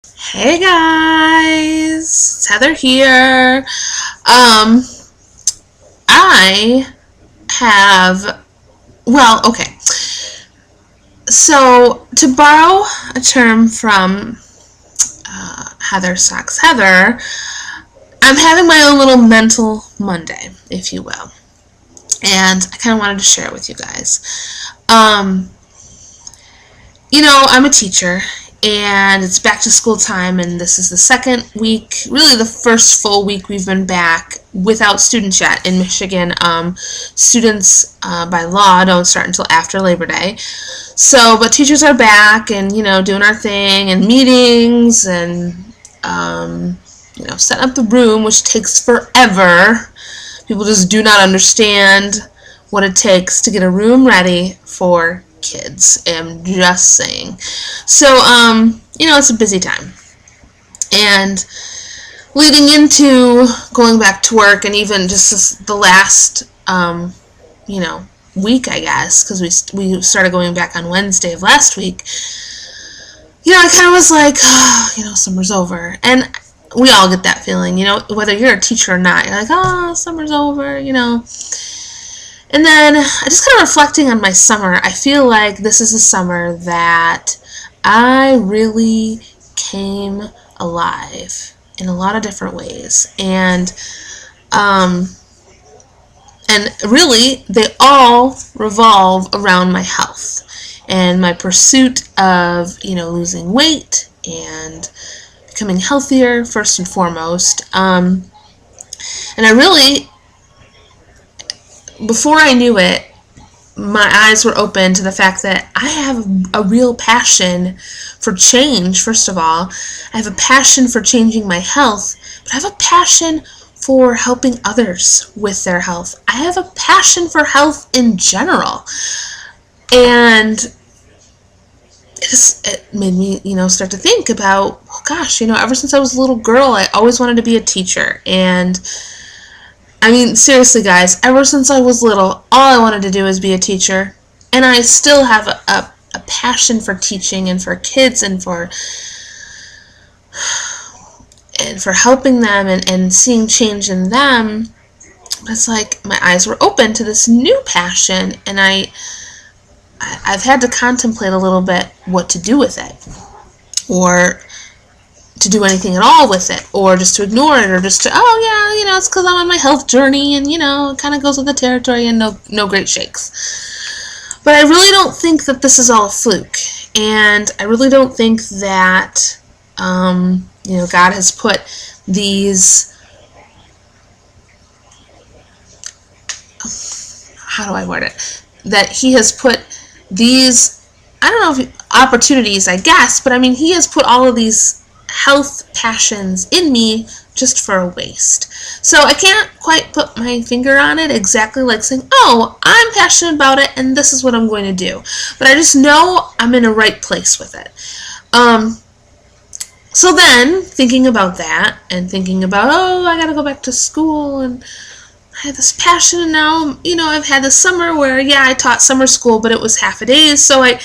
Hey guys, it's Heather here. I have, okay. So, to borrow a term from Heather Socks Heather, I'm having my own little mental Monday, if you will. And I kind of wanted to share it with you guys. Um, I'm a teacher, and it's back to school time, and this is the second week, really the first full week we've been back without students yet in Michigan. Students by law don't start until after Labor Day. So, but teachers are back and, doing our thing and meetings and, setting up the room, which takes forever. People just do not understand what it takes to get a room ready for kids. I'm just saying. So, it's a busy time. And leading into going back to work, and even just the last, week, I guess, because we started going back on Wednesday of last week, I kind of was like, summer's over. And we all get that feeling, whether you're a teacher or not. You're like, oh, summer's over, And then I just kind of reflecting on my summer. I feel like this is a summer that I really came alive in a lot of different ways. And really, they all revolve around my health and my pursuit of, losing weight and becoming healthier first and foremost. And I really, before I knew it, my eyes were open to the fact that I have a real passion for change, first of all. I have a passion for changing my health, but I have a passion for helping others with their health. I have a passion for health in general. And it made me, start to think about, ever since I was a little girl, I always wanted to be a teacher. And I mean, seriously, guys, ever since I was little, all I wanted to do was be a teacher. And I still have a passion for teaching and for kids and for helping them and seeing change in them. It's like my eyes were open to this new passion, and I've had to contemplate a little bit what to do with it, or to do anything at all with it, or just to ignore it, or just to, it's because I'm on my health journey, and, it kind of goes with the territory, and no great shakes. But I really don't think that this is all a fluke, and I really don't think that, God has put these, how do I word it, that He has put these, I don't know if opportunities, I guess, but I mean, He has put all of these health passions in me just for a waste. So I can't quite put my finger on it exactly, like saying, oh, I'm passionate about it and this is what I'm going to do. But I just know I'm in a right place with it. So then, thinking about that, and thinking about, I gotta go back to school, and I have this passion, and now, I've had this summer where, I taught summer school, but it was half a day, so I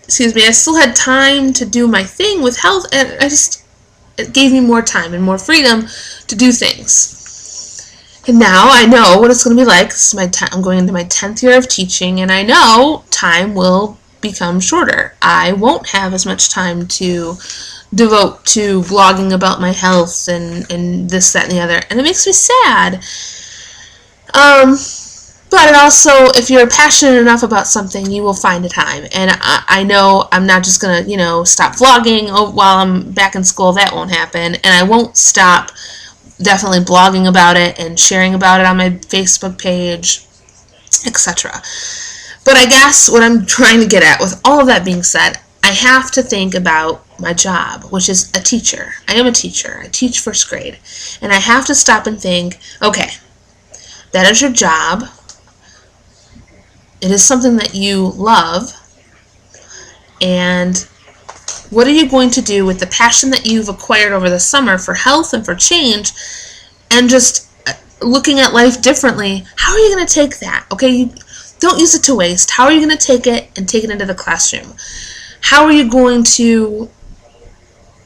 still had time to do my thing with health, and it gave me more time and more freedom to do things. And now I know what it's going to be like. This is I'm going into my 10th year of teaching, and I know time will become shorter. I won't have as much time to devote to blogging about my health and this, that, and the other. And it makes me sad. But it also, if you're passionate enough about something, you will find a time. And I know I'm not just going to, stop vlogging while I'm back in school. That won't happen. And I won't stop definitely blogging about it and sharing about it on my Facebook page, etc. But I guess what I'm trying to get at with all of that being said, I have to think about my job, which is a teacher. I am a teacher. I teach first grade. And I have to stop and think, okay, that is your job. It is something that you love. And what are you going to do with the passion that you've acquired over the summer for health and for change, and just looking at life differently? How are you going to take that? Okay, don't use it to waste. How are you going to take it and take it into the classroom? How are you going to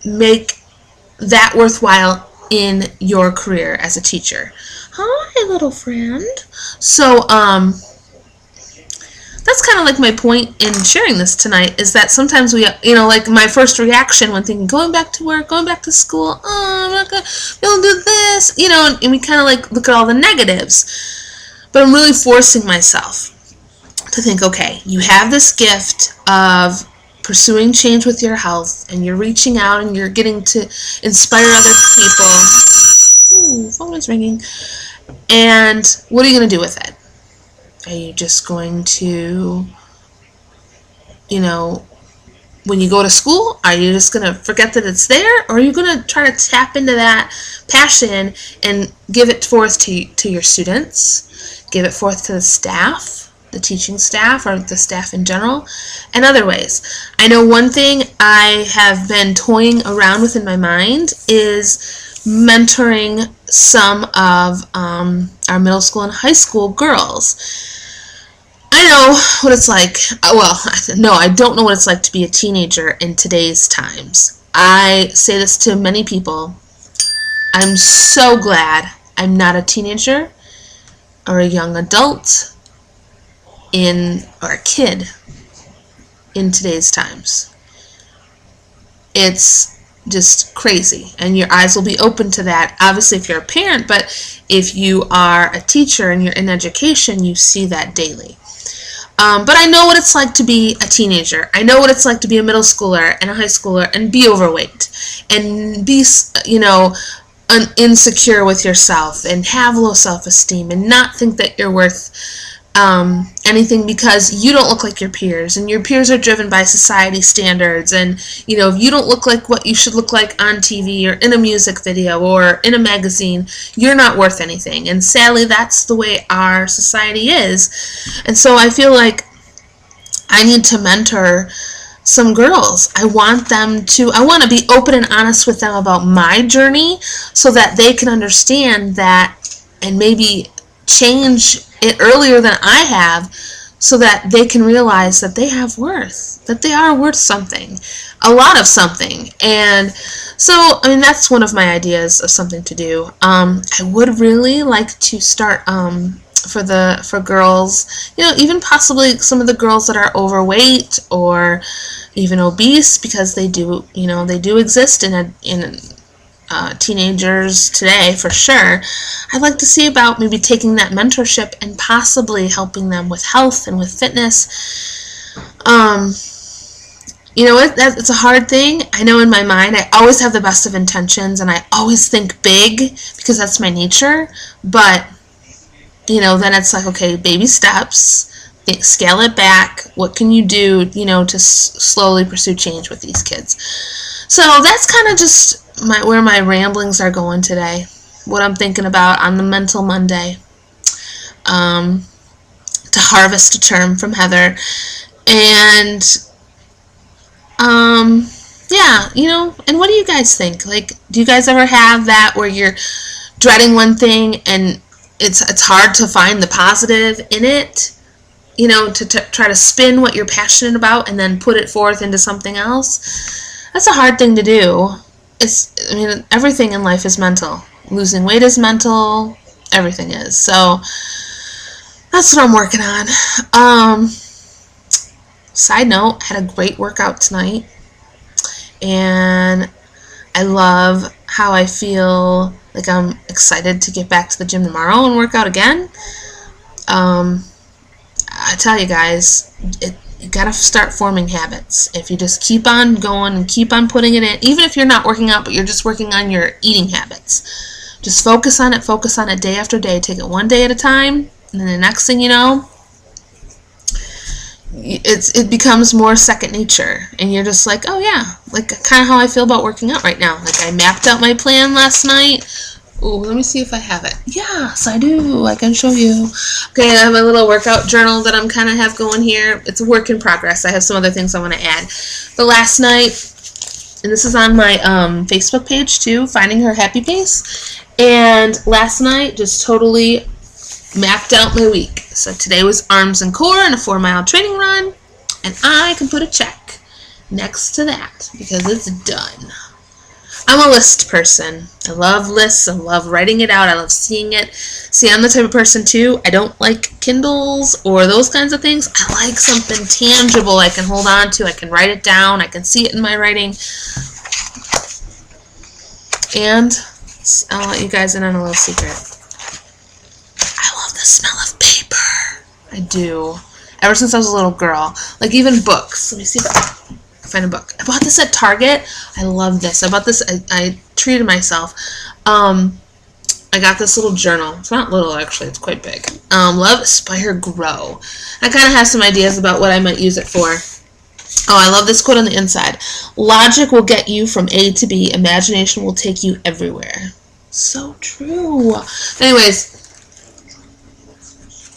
make that worthwhile in your career as a teacher. Hi, little friend. So, that's kind of like my point in sharing this tonight, is that sometimes we, like my first reaction when thinking, going back to work, going back to school, oh, I'm not going to be able to do this, and we kind of like look at all the negatives. But I'm really forcing myself to think, okay, you have this gift of pursuing change with your health, and you're reaching out and you're getting to inspire other people. Ooh, phone is ringing. And what are you going to do with it? Are you just going to, when you go to school, are you just going to forget that it's there? Or are you going to try to tap into that passion and give it forth to your students, give it forth to the staff, the teaching staff, or the staff in general, and other ways? I know one thing I have been toying around with in my mind is mentoring some of our middle school and high school girls. I know what it's like. Well, no, I don't know what it's like to be a teenager in today's times. I say this to many people. I'm so glad I'm not a teenager or a young adult or a kid in today's times. It's just crazy, and your eyes will be open to that, obviously, if you're a parent, but if you are a teacher and you're in education, you see that daily. But I know what it's like to be a teenager. I know what it's like to be a middle schooler and a high schooler and be overweight and be, insecure with yourself and have low self-esteem and not think that you're worth anything because you don't look like your peers, and your peers are driven by society standards, and if you don't look like what you should look like on TV or in a music video or in a magazine, you're not worth anything. And sadly, that's the way our society is. And so I feel like I need to mentor some girls. I want to be open and honest with them about my journey so that they can understand that and maybe change it earlier than I have, so that they can realize that they have worth, that they are worth something, a lot of something. And so, that's one of my ideas of something to do. I would really like to start for girls, even possibly some of the girls that are overweight or even obese, because they do exist in teenagers today, for sure. I'd like to see about maybe taking that mentorship and possibly helping them with health and with fitness. It's a hard thing. I know in my mind I always have the best of intentions and I always think big because that's my nature, but then it's like, okay, baby steps, scale it back. What can you do, to slowly pursue change with these kids? So that's kind of just where my ramblings are going today, what I'm thinking about on the Mental Monday, to harvest a term from Heather. And and what do you guys think? Like, do you guys ever have that where you're dreading one thing and it's hard to find the positive in it, to try to spin what you're passionate about and then put it forth into something else? That's a hard thing to do. Everything in life is mental. Losing weight is mental. Everything is. So that's what I'm working on. Side note, I had a great workout tonight, and I love how I feel. Like, I'm excited to get back to the gym tomorrow and work out again. I tell you guys, you gotta start forming habits. If you just keep on going and keep on putting it in, even if you're not working out, but you're just working on your eating habits, just focus on it day after day. Take it one day at a time, and then the next thing you know, it becomes more second nature, and you're just like, oh yeah, like kind of how I feel about working out right now. Like, I mapped out my plan last night. Ooh, let me see if I have it. Yes, I do. I can show you. Okay, I have a little workout journal that I'm kind of have going here. It's a work in progress. I have some other things I want to add. But last night, and this is on my Facebook page too, Finding Her Happy Pace. And last night, just totally mapped out my week. So today was arms and core and a 4-mile training run. And I can put a check next to that because it's done. I'm a list person. I love lists. I love writing it out. I love seeing it. See, I'm the type of person too. I don't like Kindles or those kinds of things. I like something tangible I can hold on to. I can write it down. I can see it in my writing. And I'll let you guys in on a little secret. I love the smell of paper. I do. Ever since I was a little girl. Like even books. Let me see if I can find a book. I bought this at Target. I love this. I bought this. I treated myself. I got this little journal. It's not little, actually. It's quite big. Love, Aspire, Grow. I kind of have some ideas about what I might use it for. Oh, I love this quote on the inside. Logic will get you from A to B. Imagination will take you everywhere. So true. Anyways.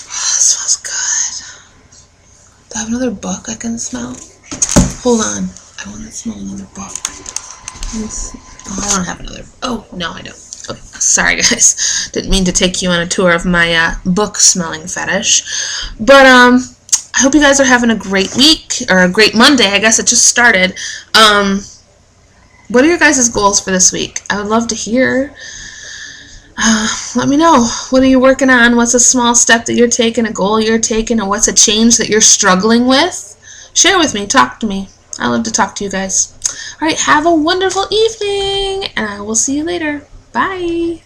Oh, this smells good. Do I have another book I can smell? Hold on. I want to smell another book. Let me see. Oh, I don't have another. Oh, no, I don't. Okay. Sorry, guys. Didn't mean to take you on a tour of my book smelling fetish. But, I hope you guys are having a great week, or a great Monday. I guess it just started. What are your guys' goals for this week? I would love to hear. Let me know. What are you working on? What's a small step that you're taking, a goal you're taking, or what's a change that you're struggling with? Share with me. Talk to me. I love to talk to you guys. All right, have a wonderful evening, and I will see you later. Bye.